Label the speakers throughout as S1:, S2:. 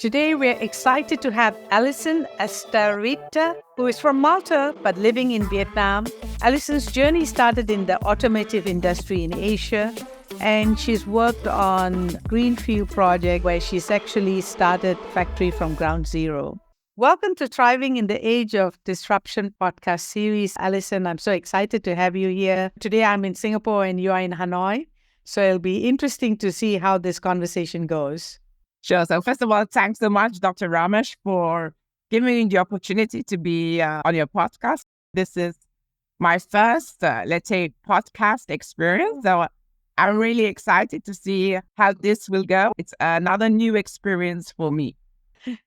S1: Today, we're excited to have Alison Astarita, who is from Malta but living in Vietnam. Alison's journey started in the automotive industry in Asia, and she's worked on Greenfield project where she's actually started factory from ground zero. Welcome to Thriving in the Age of Disruption podcast series. Alison, I'm so excited to have you here. Today, I'm in Singapore and you are in Hanoi. So it'll be interesting to see how this conversation goes.
S2: Sure. So first of all, thanks so much, Dr. Ramesh, for giving me the opportunity to be on your podcast. This is my first, podcast experience. So I'm really excited to see how this will go. It's another new experience for me.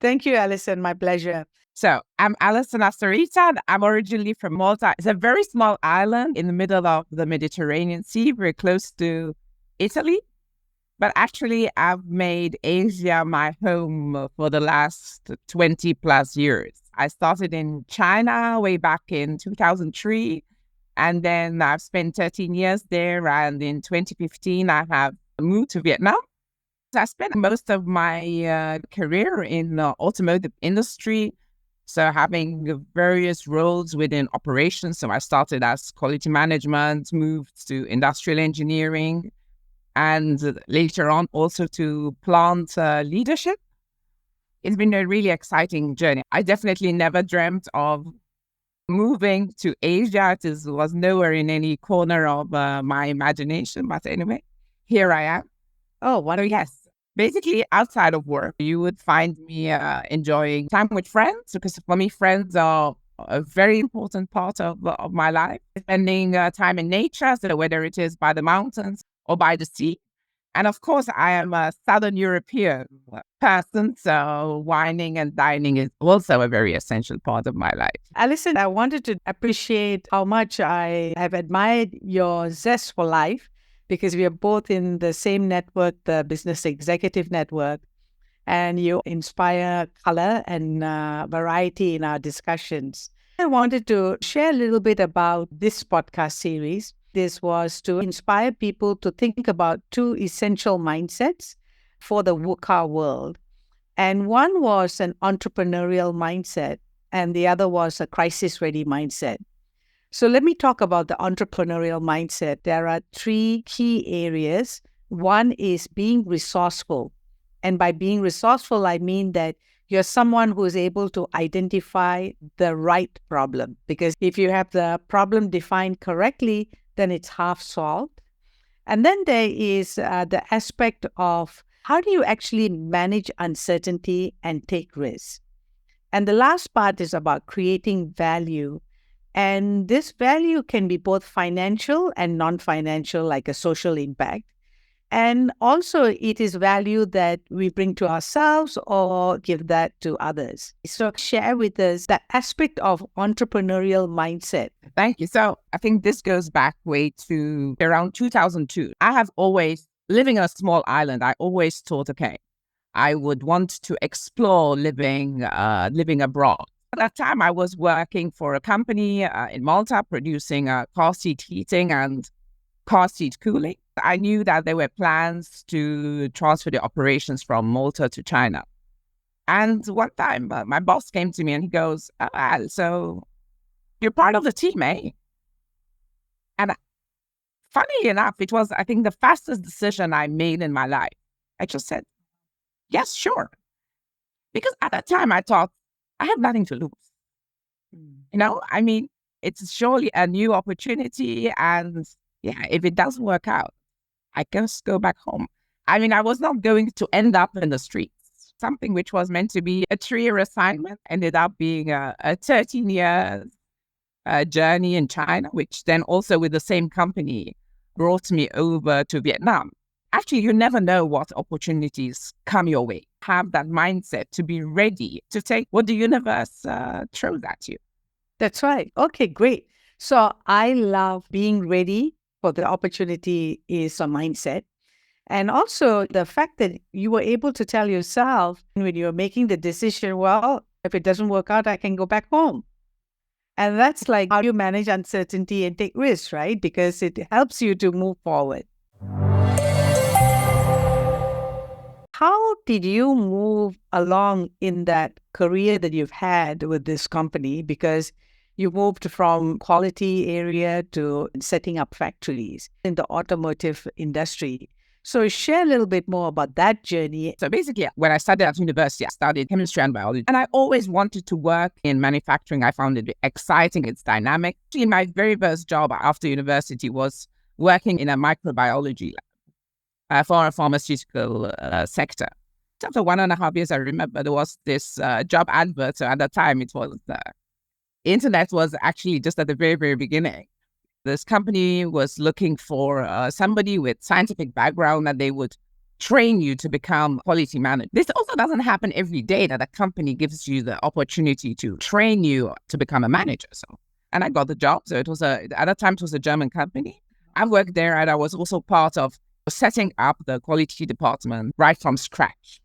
S1: Thank you, Alison. My pleasure.
S2: So I'm Alison Astarita, and I'm originally from Malta. It's a very small island in the middle of the Mediterranean Sea, very close to Italy. But actually, I've made Asia my home for the last 20 plus years. I started in China way back in 2003, and then I've spent 13 years there. And in 2015, I have moved to Vietnam. So I spent most of my career in the automotive industry. So having various roles within operations. So I started as quality management, moved to industrial engineering, and later on also to plant leadership. It's been a really exciting journey. I definitely never dreamt of moving to Asia. It was nowhere in any corner of my imagination. But anyway, here I am.
S1: Oh, what are you?
S2: Yes. Basically, outside of work, you would find me enjoying time with friends, because for me, friends are a very important part of my life. Spending time in nature, so whether it is by the mountains or by the sea. And of course, I am a Southern European person, so wining and dining is also a very essential part of my life.
S1: Alison, I wanted to appreciate how much I have admired your zest for life, because we are both in the same network, the Business Executive Network, and you inspire color and variety in our discussions. I wanted to share a little bit about this podcast series. This was to inspire people to think about two essential mindsets for the car world. And one was an entrepreneurial mindset, and the other was a crisis-ready mindset. So let me talk about the entrepreneurial mindset. There are three key areas. One is being resourceful. And by being resourceful, I mean that you're someone who is able to identify the right problem. Because if you have the problem defined correctly, then it's half solved. And then there is the aspect of how do you actually manage uncertainty and take risks. And the last part is about creating value. And this value can be both financial and non-financial, like a social impact. And also it is value that we bring to ourselves or give that to others. So share with us that aspect of entrepreneurial mindset.
S2: Thank you. So I think this goes back way to around 2002. I have always, living on a small island, I always thought, okay, I would want to explore living abroad. At that time, I was working for a company in Malta producing car seat heating and car seat cooling. I knew that there were plans to transfer the operations from Malta to China. And one time, my boss came to me and he goes, Al, so you're part of the team, eh? And funnily enough, it was, I think, the fastest decision I made in my life. I just said, yes, sure. Because at that time, I thought, I have nothing to lose. You know, I mean, it's surely a new opportunity. And yeah, if it doesn't work out, I just go back home. I mean, I was not going to end up in the streets. Something which was meant to be a 3-year assignment ended up being a 13-year journey in China, which then also with the same company brought me over to Vietnam. Actually, you never know what opportunities come your way. Have that mindset to be ready to take what the universe throws at you.
S1: That's right. Okay, great. So I love being ready for the opportunity is a mindset. And also the fact that you were able to tell yourself when you were making the decision, well, if it doesn't work out, I can go back home. And that's like how you manage uncertainty and take risks, right? Because it helps you to move forward. How did you move along in that career that you've had with this company? Because you moved from quality area to setting up factories in the automotive industry. So share a little bit more about that journey.
S2: So basically, when I studied at university, I studied chemistry and biology, and I always wanted to work in manufacturing. I found it exciting, it's dynamic. Actually, my very first job after university was working in a microbiology lab for a pharmaceutical sector. After 1.5 years, I remember there was this job advert. So at that time, it was internet was actually just at the very, very beginning. This company was looking for somebody with scientific background that they would train you to become quality manager. This also doesn't happen every day, that a company gives you the opportunity to train you to become a manager. So, and I got the job. So it was at that time, it was a German company. I worked there, and I was also part of setting up the quality department right from scratch.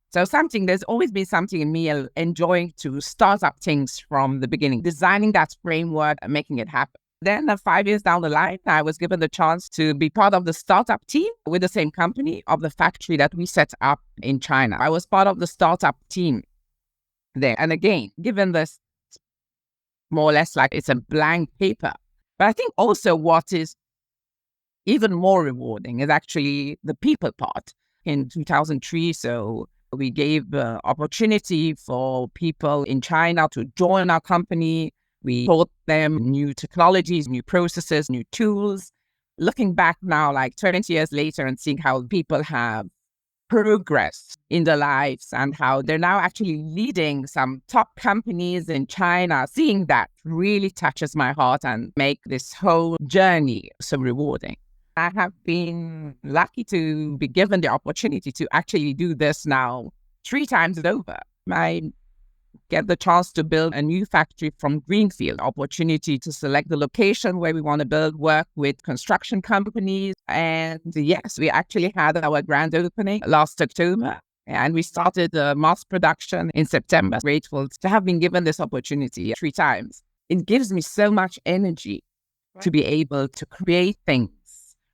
S2: So there's always been something in me enjoying to start up things from the beginning, designing that framework and making it happen. Then 5 years down the line, I was given the chance to be part of the startup team with the same company of the factory that we set up in China. I was part of the startup team there. And again, given this more or less like it's a blank paper. But I think also what is even more rewarding is actually the people part. In 2003, so we gave the opportunity for people in China to join our company. We taught them new technologies, new processes, new tools. Looking back now, like 20 years later, and seeing how people have progressed in their lives and how they're now actually leading some top companies in China, seeing that really touches my heart and make this whole journey so rewarding. I have been lucky to be given the opportunity to actually do this now 3 times over. I get the chance to build a new factory from Greenfield, opportunity to select the location where we want to build, work with construction companies. And yes, we actually had our grand opening last October, and we started mass production in September. Grateful to have been given this opportunity 3 times. It gives me so much energy to be able to create things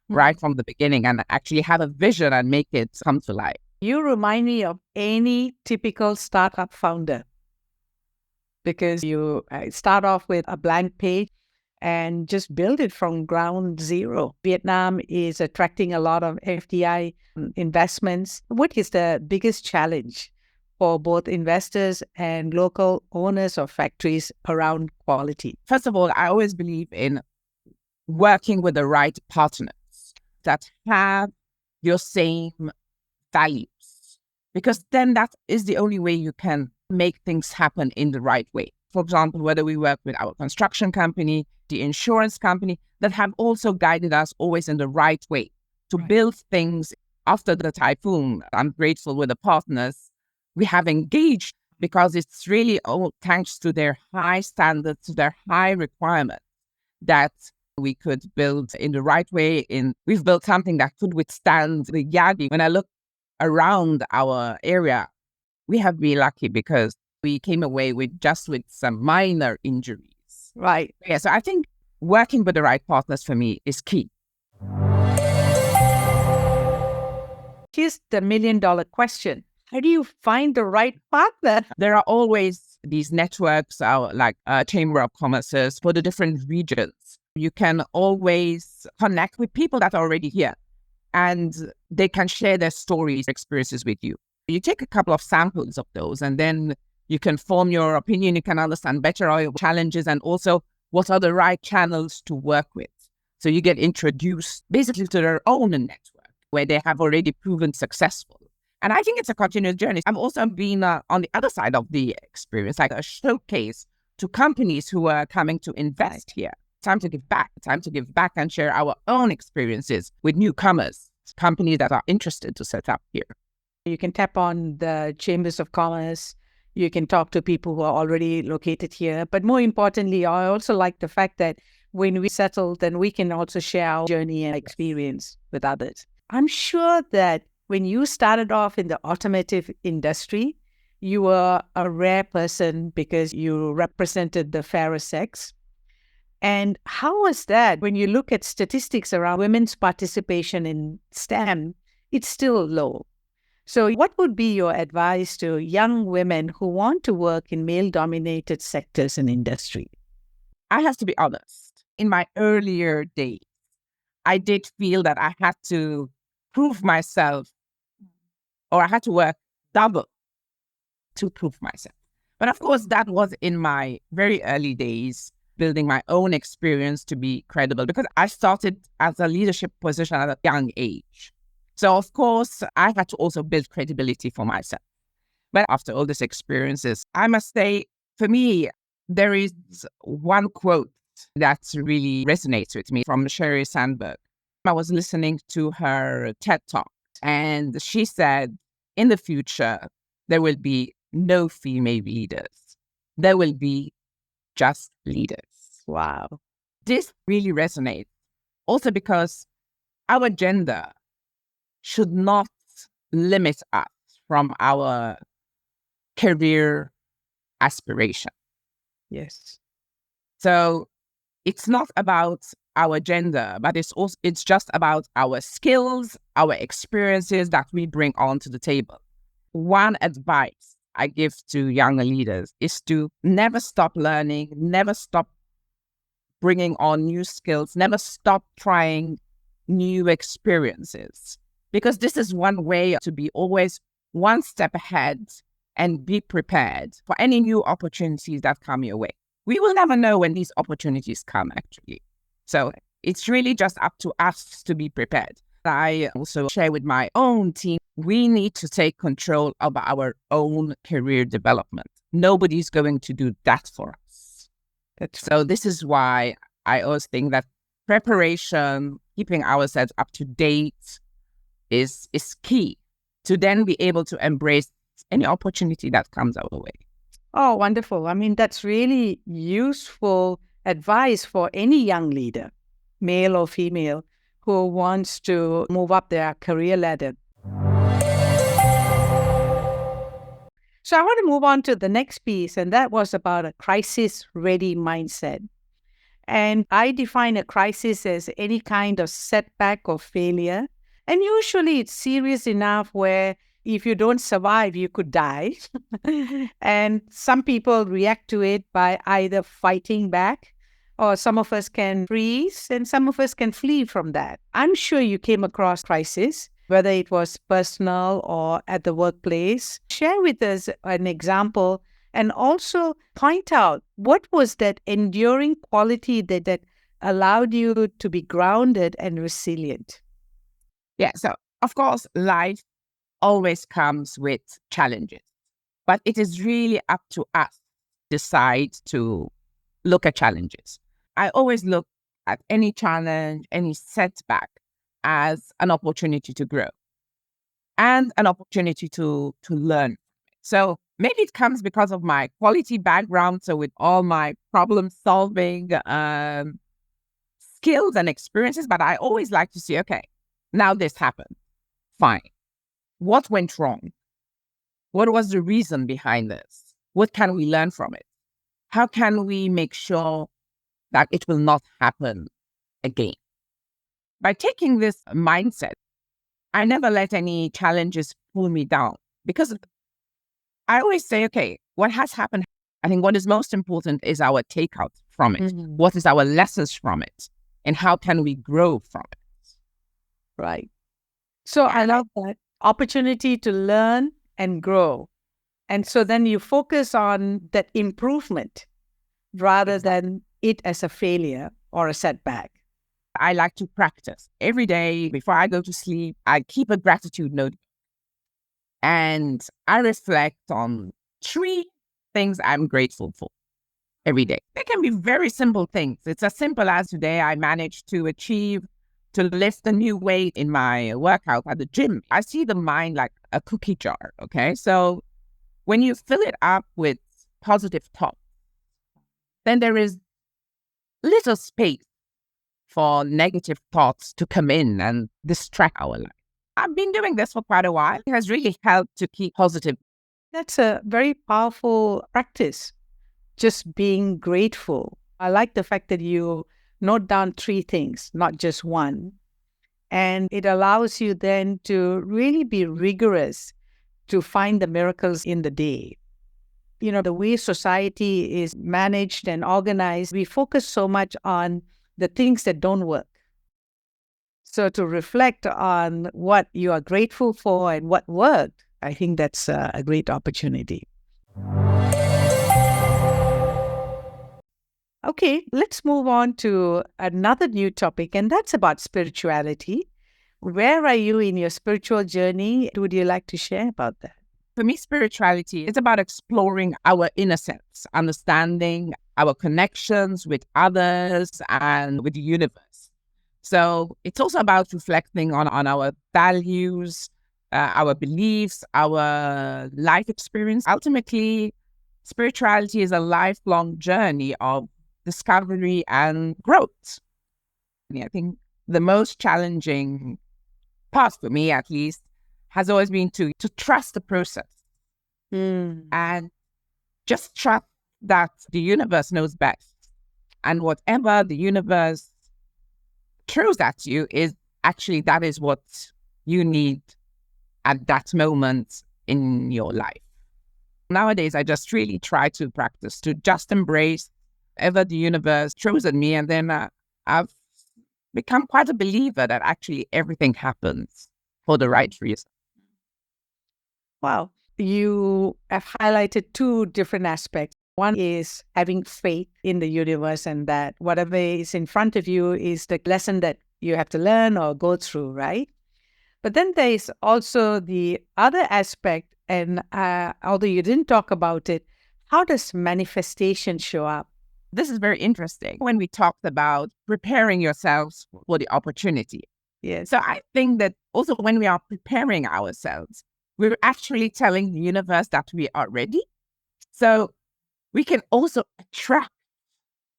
S2: right from the beginning and actually have a vision and make it come to life.
S1: You remind me of any typical startup founder, because you start off with a blank page and just build it from ground zero. Vietnam is attracting a lot of FDI investments. What is the biggest challenge for both investors and local owners of factories around quality?
S2: First of all, I always believe in working with the right partners that have your same values, because then that is the only way you can make things happen in the right way. For example, whether we work with our construction company, the insurance company, that have also guided us always in the right way to build things after the typhoon. I'm grateful with the partners we have engaged, because it's really all thanks to their high standards, to their high requirements, that we could build in the right way. We've built something that could withstand the Yagi. When I look around our area, we have been lucky because we came away with some minor injuries.
S1: Right.
S2: Yeah, so I think working with the right partners for me is key.
S1: Here's the $1 million question. How do you find the right partner?
S2: There are always these networks, like Chamber of Commerce for the different regions. You can always connect with people that are already here, and they can share their stories, experiences with you. You take a couple of samples of those, and then you can form your opinion. You can understand better all your challenges and also what are the right channels to work with. So you get introduced basically to their own network where they have already proven successful. And I think it's a continuous journey. I've also been on the other side of the experience, like a showcase to companies who are coming to invest here. Time to give back and share our own experiences with newcomers, companies that are interested to set up here.
S1: You can tap on the chambers of commerce. You can talk to people who are already located here. But more importantly, I also like the fact that when we settle, then we can also share our journey and experience with others. I'm sure that when you started off in the automotive industry, you were a rare person because you represented the fairer sex. And how was that? When you look at statistics around women's participation in STEM, it's still low. So, what would be your advice to young women who want to work in male dominated sectors and industry?
S2: I have to be honest. In my earlier days, I did feel that I had to prove myself, or I had to work double to prove myself. But of course, that was in my very early days, building my own experience to be credible, because I started as a leadership position at a young age. So of course, I had to also build credibility for myself. But after all these experiences, I must say, for me, there is one quote that really resonates with me from Sherry Sandberg. I was listening to her TED Talk, and she said, in the future, there will be no female leaders. There will be just leaders.
S1: Wow.
S2: This really resonates also because our gender should not limit us from our career aspiration.
S1: Yes.
S2: So it's not about our gender, but it's just about our skills, our experiences that we bring onto the table. One advice I give to younger leaders is to never stop learning, never stop bringing on new skills, never stop trying new experiences, because this is one way to be always one step ahead and be prepared for any new opportunities that come your way. We will never know when these opportunities come, actually. So it's really just up to us to be prepared. I also share with my own team, we need to take control of our own career development. Nobody's going to do that for us. So this is why I always think that preparation, keeping ourselves up to date is key to then be able to embrace any opportunity that comes our way.
S1: Oh, wonderful. I mean, that's really useful advice for any young leader, male or female, who wants to move up their career ladder. So I want to move on to the next piece, and that was about a crisis-ready mindset. And I define a crisis as any kind of setback or failure. And usually it's serious enough where if you don't survive, you could die. And some people react to it by either fighting back, or some of us can freeze and some of us can flee from that. I'm sure you came across crisis, whether it was personal or at the workplace. Share with us an example and also point out what was that enduring quality that allowed you to be grounded and resilient.
S2: Yeah, so of course, life always comes with challenges, but it is really up to us to decide to look at challenges. I always look at any challenge, any setback as an opportunity to grow and an opportunity to learn. So maybe it comes because of my quality background. So with all my problem solving skills and experiences, but I always like to see, okay, now this happened. Fine. What went wrong? What was the reason behind this? What can we learn from it? How can we make sure that it will not happen again? By taking this mindset, I never let any challenges pull me down, because I always say, okay, what has happened? I think what is most important is our takeout from it.
S1: Mm-hmm.
S2: What is our lessons from it? And how can we grow from it?
S1: Right. So I love that opportunity to learn and grow. And so then you focus on that improvement rather than it as a failure or a setback.
S2: I like to practice every day before I go to sleep. I keep a gratitude note and I reflect on 3 things I'm grateful for every day. They can be very simple things. It's as simple as today I managed to lift a new weight in my workout at the gym. I see the mind like a cookie jar, okay? So when you fill it up with positive thoughts, then there is little space for negative thoughts to come in and distract our life. I've been doing this for quite a while. It has really helped to keep positive.
S1: That's a very powerful practice, just being grateful. I like the fact that you note down 3 things, not just one. And it allows you then to really be rigorous to find the miracles in the day. The way society is managed and organized, we focus so much on the things that don't work. So to reflect on what you are grateful for and what worked, I think that's a great opportunity. Okay, let's move on to another new topic, and that's about spirituality. Where are you in your spiritual journey? Would you like to share about that?
S2: For me, spirituality is about exploring our inner selves, understanding our connections with others and with the universe. So it's also about reflecting on our values, our beliefs, our life experience. Ultimately, spirituality is a lifelong journey of discovery and growth. I think the most challenging part for me, at least, has always been to trust the process and just trust that the universe knows best. And whatever the universe throws at you is actually that is what you need at that moment in your life. Nowadays, I just really try to practice to just embrace whatever the universe throws at me. And then I've become quite a believer that actually everything happens for the right reason.
S1: Wow. You have highlighted two different aspects. One is having faith in the universe and that whatever is in front of you is the lesson that you have to learn or go through, right? But then there is also the other aspect, and although you didn't talk about it, how does manifestation show up?
S2: This is very interesting when we talked about preparing yourselves for the opportunity.
S1: Yes.
S2: So I think that also when we are preparing ourselves, we're actually telling the universe that we are ready. So we can also attract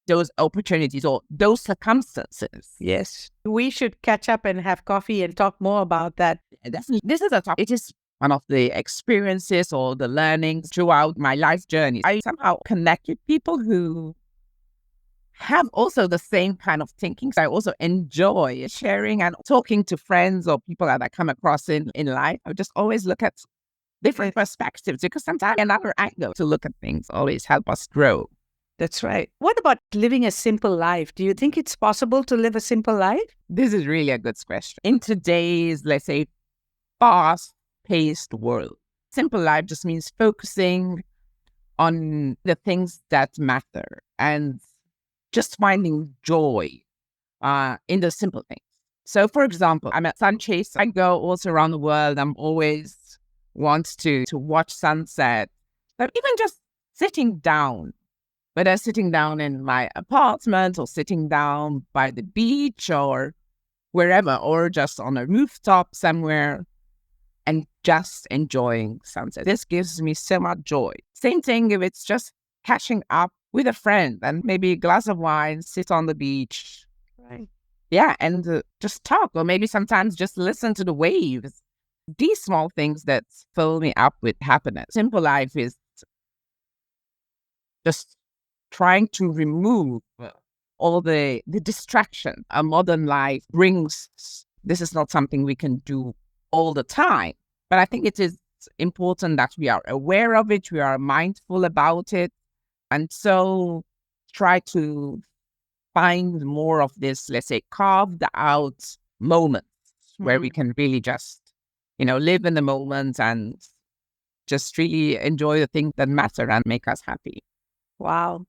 S2: those opportunities or those circumstances.
S1: Yes. We should catch up and have coffee and talk more about that.
S2: Definitely. This is a topic. It is one of the experiences or the learnings throughout my life journey. I somehow connect with people who have also the same kind of thinking. So I also enjoy sharing and talking to friends or people that I come across in life. I just always look at different perspectives because sometimes another angle to look at things always help us grow.
S1: That's right. What about living a simple life? Do you think it's possible to live a simple life?
S2: This is really a good question. In today's, let's say, fast-paced world, simple life just means focusing on the things that matter and just finding joy in the simple things. So, for example, I'm a sun chaser. I go also around the world. I'm always want to watch sunset. But even just sitting down, whether sitting down in my apartment or sitting down by the beach or wherever, or just on a rooftop somewhere and just enjoying sunset. This gives me so much joy. Same thing if it's just catching up with a friend and maybe a glass of wine, sit on the beach.
S1: Right.
S2: Yeah, and just talk, or maybe sometimes just listen to the waves. These small things that fill me up with happiness. Simple life is just trying to remove all the distraction a modern life brings. This is not something we can do all the time, but I think it is important that we are aware of it, we are mindful about it, and so try to find more of this, let's say, carved out moments where we can really just, live in the moment and just really enjoy the things that matter and make us happy.
S1: Wow.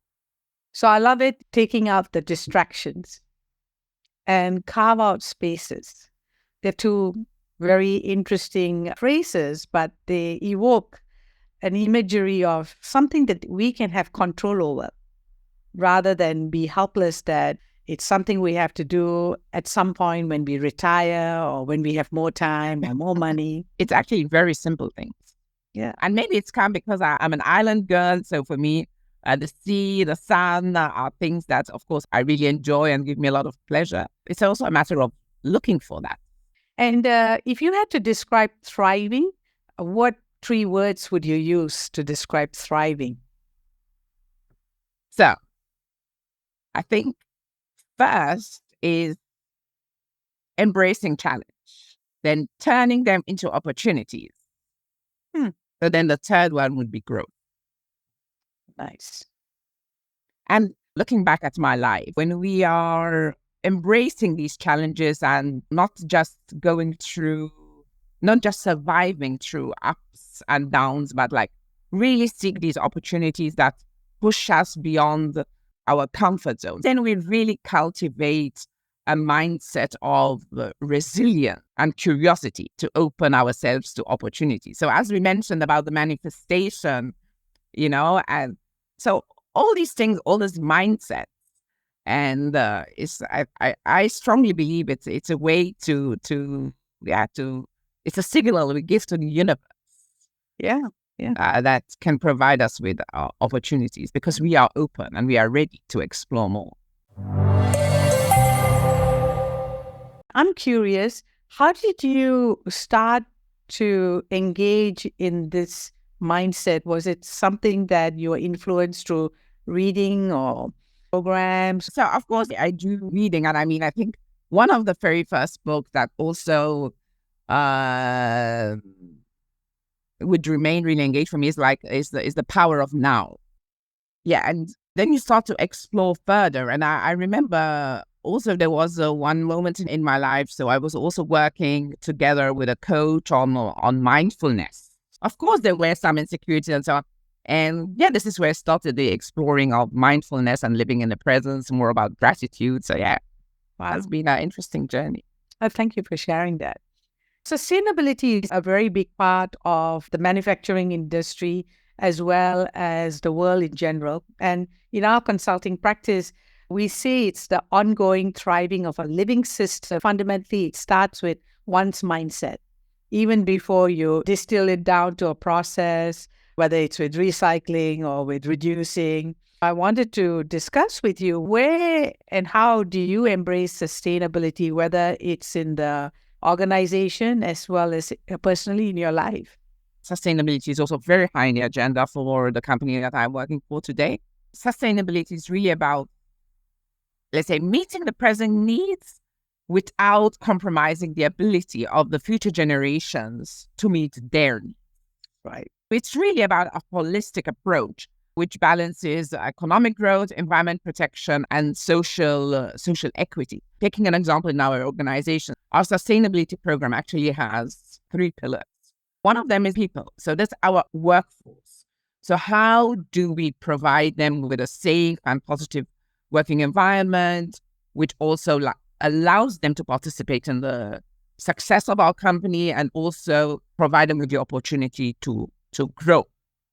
S1: So I love it, taking out the distractions and carve out spaces. They're two very interesting phrases, but they evoke an imagery of something that we can have control over rather than be helpless that it's something we have to do at some point when we retire or when we have more time or more money.
S2: It's actually very simple things.
S1: Yeah.
S2: And maybe it's come because I'm an island girl. So for me, the sea, the sun are things that, of course, I really enjoy and give me a lot of pleasure. It's also a matter of looking for that.
S1: And if you had to describe thriving, what three words would you use to describe thriving?
S2: So, I think first is embracing challenge, then turning them into opportunities. So then the third one would be growth.
S1: Nice.
S2: And looking back at my life, when we are embracing these challenges and not just surviving through ups and downs, but like really seek these opportunities that push us beyond our comfort zone, then we really cultivate a mindset of resilience and curiosity to open ourselves to opportunities. So as we mentioned about the manifestation, and so all these things, all this mindset, and I strongly believe it's a way to it's a signal we give to the universe.
S1: Yeah.
S2: That can provide us with opportunities because we are open and we are ready to explore more.
S1: I'm curious, how did you start to engage in this mindset? Was it something that you were influenced through reading or programs?
S2: So, of course, I do reading. And I mean, I think one of the very first books that also would remain really engaged for me is the Power of Now. Yeah, and then you start to explore further. And I remember also there was one moment in my life. So I was also working together with a coach on mindfulness. Of course, there were some insecurities and so on. And yeah, this is where I started the exploring of mindfulness and living in the presence, more about gratitude. So yeah, it's been an interesting journey.
S1: Thank you for sharing that. Sustainability is a very big part of the manufacturing industry as well as the world in general. And in our consulting practice, we say it's the ongoing thriving of a living system. Fundamentally, it starts with one's mindset. Even before you distill it down to a process, whether it's with recycling or with reducing, I wanted to discuss with you where and how do you embrace sustainability, whether it's in the organization as well as personally in your life.
S2: Sustainability is also very high in the agenda for the company that I'm working for today. Sustainability is really about, let's say, meeting the present needs without compromising the ability of the future generations to meet their needs.
S1: Right.
S2: It's really about a holistic approach which balances economic growth, environment protection, and social equity. Taking an example in our organization, our sustainability program actually has 3 pillars. One of them is people. So that's our workforce. So how do we provide them with a safe and positive working environment, which also allows them to participate in the success of our company and also provide them with the opportunity to grow.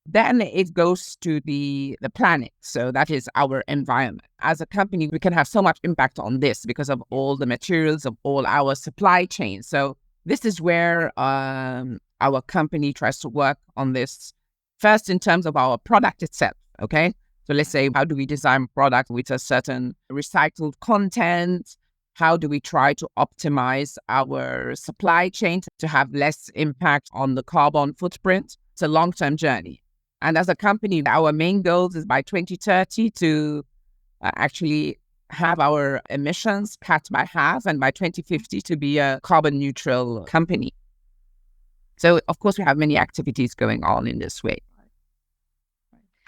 S2: Then it goes to the planet. So that is our environment. As a company, we can have so much impact on this because of all the materials of all our supply chain. So this is where our company tries to work on this first in terms of our product itself. Okay. So let's say, how do we design product with a certain recycled content? How do we try to optimize our supply chain to have less impact on the carbon footprint? It's a long-term journey. And as a company, our main goals is by 2030 to actually have our emissions cut by half, and by 2050 to be a carbon neutral company. So, of course, we have many activities going on in this way.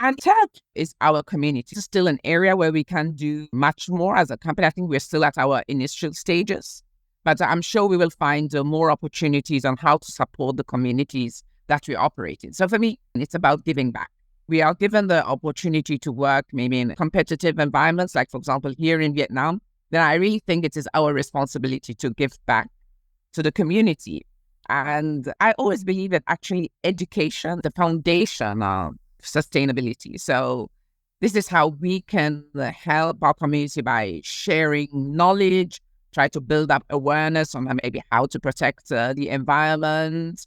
S2: And third is our community. It's still an area where we can do much more as a company. I think we're still at our initial stages, but I'm sure we will find more opportunities on how to support the communities that we operate in. So for me, it's about giving back. We are given the opportunity to work maybe in competitive environments, like, for example, here in Vietnam. Then I really think it is our responsibility to give back to the community. And I always believe that actually education, the foundation of sustainability. So this is how we can help our community by sharing knowledge, try to build up awareness on maybe how to protect the environment,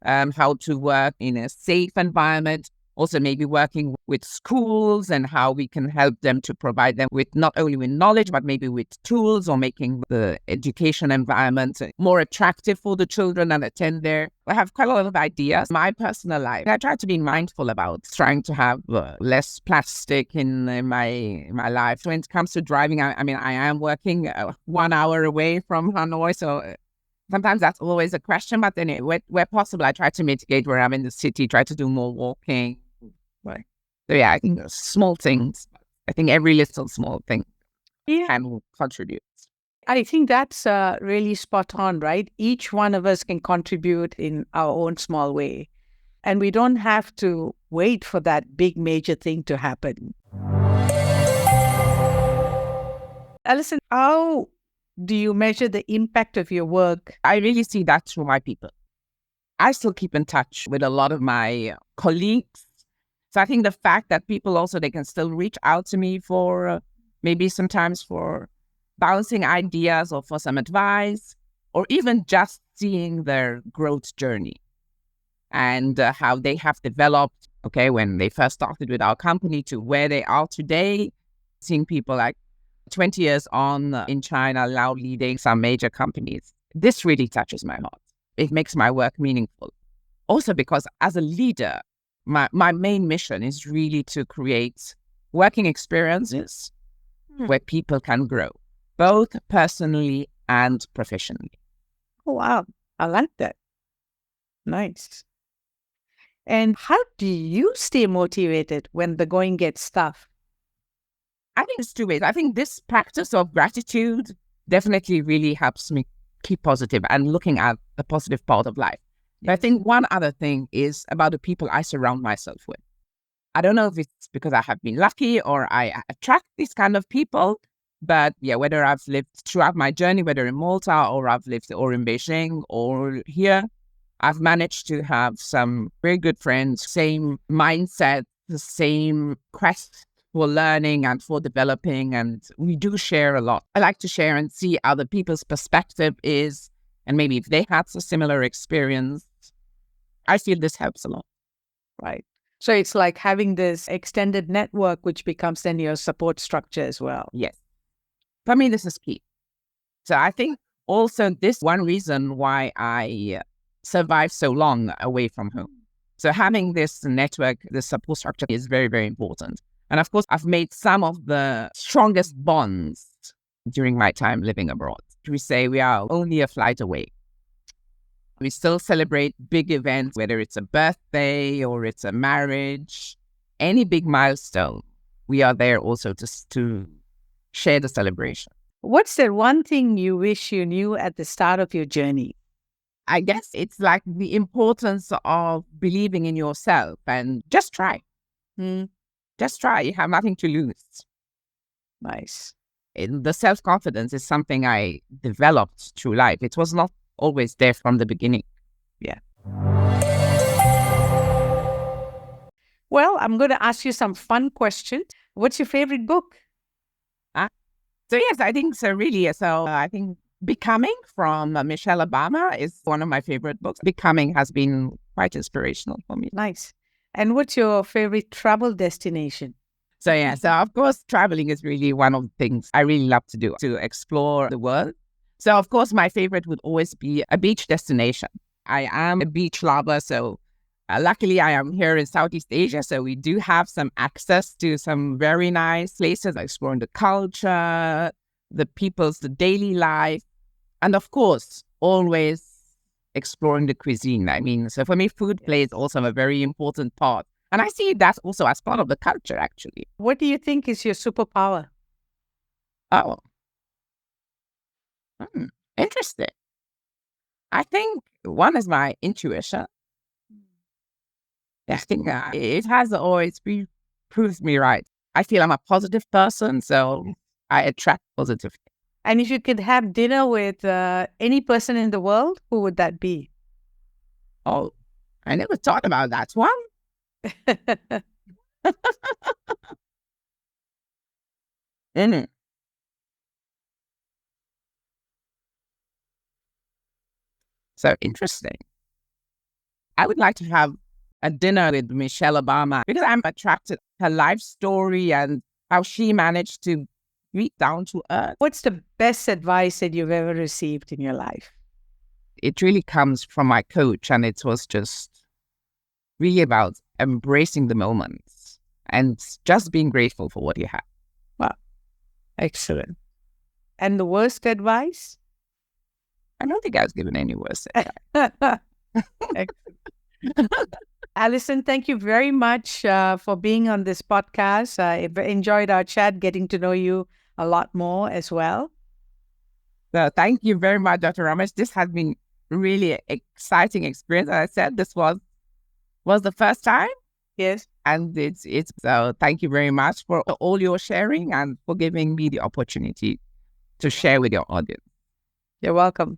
S2: how to work in a safe environment, Also maybe working with schools and how we can help them to provide them with not only with knowledge, but maybe with tools, or making the education environment more attractive for the children that attend there. I have quite a lot of ideas. My personal life, I try to be mindful about trying to have less plastic in my life. When it comes to driving, I mean, I am working 1 hour away from Hanoi, so sometimes that's always a question. But then where possible, I try to mitigate where I'm in the city, try to do more walking. Right. So yeah, I think those small things. I think every little small thing can contribute.
S1: I think that's really spot on, right? Each one of us can contribute in our own small way. And we don't have to wait for that big major thing to happen. Alison, how do you measure the impact of your work?
S2: I really see that through my people. I still keep in touch with a lot of my colleagues. So I think the fact that people also, they can still reach out to me for maybe sometimes for bouncing ideas or for some advice, or even just seeing their growth journey and how they have developed, when they first started with our company to where they are today, seeing people like 20 years on in China now leading some major companies. This really touches my heart. It makes my work meaningful. Also because as a leader, my main mission is really to create working experiences where people can grow, both personally and professionally.
S1: Oh, wow. I like that. Nice. And how do you stay motivated when the going gets tough?
S2: I think it's two ways. I think this practice of gratitude definitely really helps me keep positive and looking at the positive part of life. But I think one other thing is about the people I surround myself with. I don't know if it's because I have been lucky or I attract these kind of people, but yeah, whether I've lived throughout my journey, whether in Malta or I've lived or in Beijing or here, I've managed to have some very good friends, same mindset, the same quest for learning and for developing, and we do share a lot. I like to share and see other people's perspective is, and maybe if they had a similar experience, I feel this helps a lot.
S1: Right. So it's like having this extended network, which becomes then your support structure as well.
S2: Yes. For me, this is key. So I think also this one reason why I survived so long away from home. So having this network, this support structure is very, very important. And of course, I've made some of the strongest bonds during my time living abroad. We say we are only a flight away. We still celebrate big events, whether it's a birthday or it's a marriage, any big milestone. We are there also to share the celebration.
S1: What's the one thing you wish you knew at the start of your journey?
S2: I guess it's like the importance of believing in yourself and just try. Just try. You have nothing to lose.
S1: Nice.
S2: The self-confidence is something I developed through life. It was not always there from the beginning.
S1: Yeah. Well, I'm going to ask you some fun questions. What's your favorite book?
S2: So yes, I think so really. So I think Becoming from Michelle Obama is one of my favorite books. Becoming has been quite inspirational for me.
S1: Nice. And what's your favorite travel destination?
S2: So yeah, so of course, traveling is really one of the things I really love to do, to explore the world. So of course, my favorite would always be a beach destination. I am a beach lover, so luckily I am here in Southeast Asia, so we do have some access to some very nice places, exploring the culture, the people's, the daily life, and of course, always exploring the cuisine. I mean, so for me, food plays also a very important part. And I see that also as part of the culture, actually.
S1: What do you think is your superpower?
S2: Oh, interesting. I think one is my intuition. I think it has always proved me right. I feel I'm a positive person, so I attract positivity.
S1: And if you could have dinner with any person in the world, who would that be?
S2: Oh, I never thought about that one. So interesting. I would like to have a dinner with Michelle Obama because I'm attracted to her life story and how she managed to be down to earth.
S1: What's the best advice that you've ever received in your life?
S2: It really comes from my coach, and it was just really about embracing the moments and just being grateful for what you have.
S1: Wow. Excellent. And the worst advice?
S2: I don't think I was given any worse advice.
S1: Alison, thank you very much for being on this podcast. I enjoyed our chat, getting to know you a lot more as well.
S2: So thank you very much, Dr. Ramesh. This has been really an exciting experience. As I said, this was the first time.
S1: Yes.
S2: And it's so thank you very much for all your sharing and for giving me the opportunity to share with your audience.
S1: You're welcome.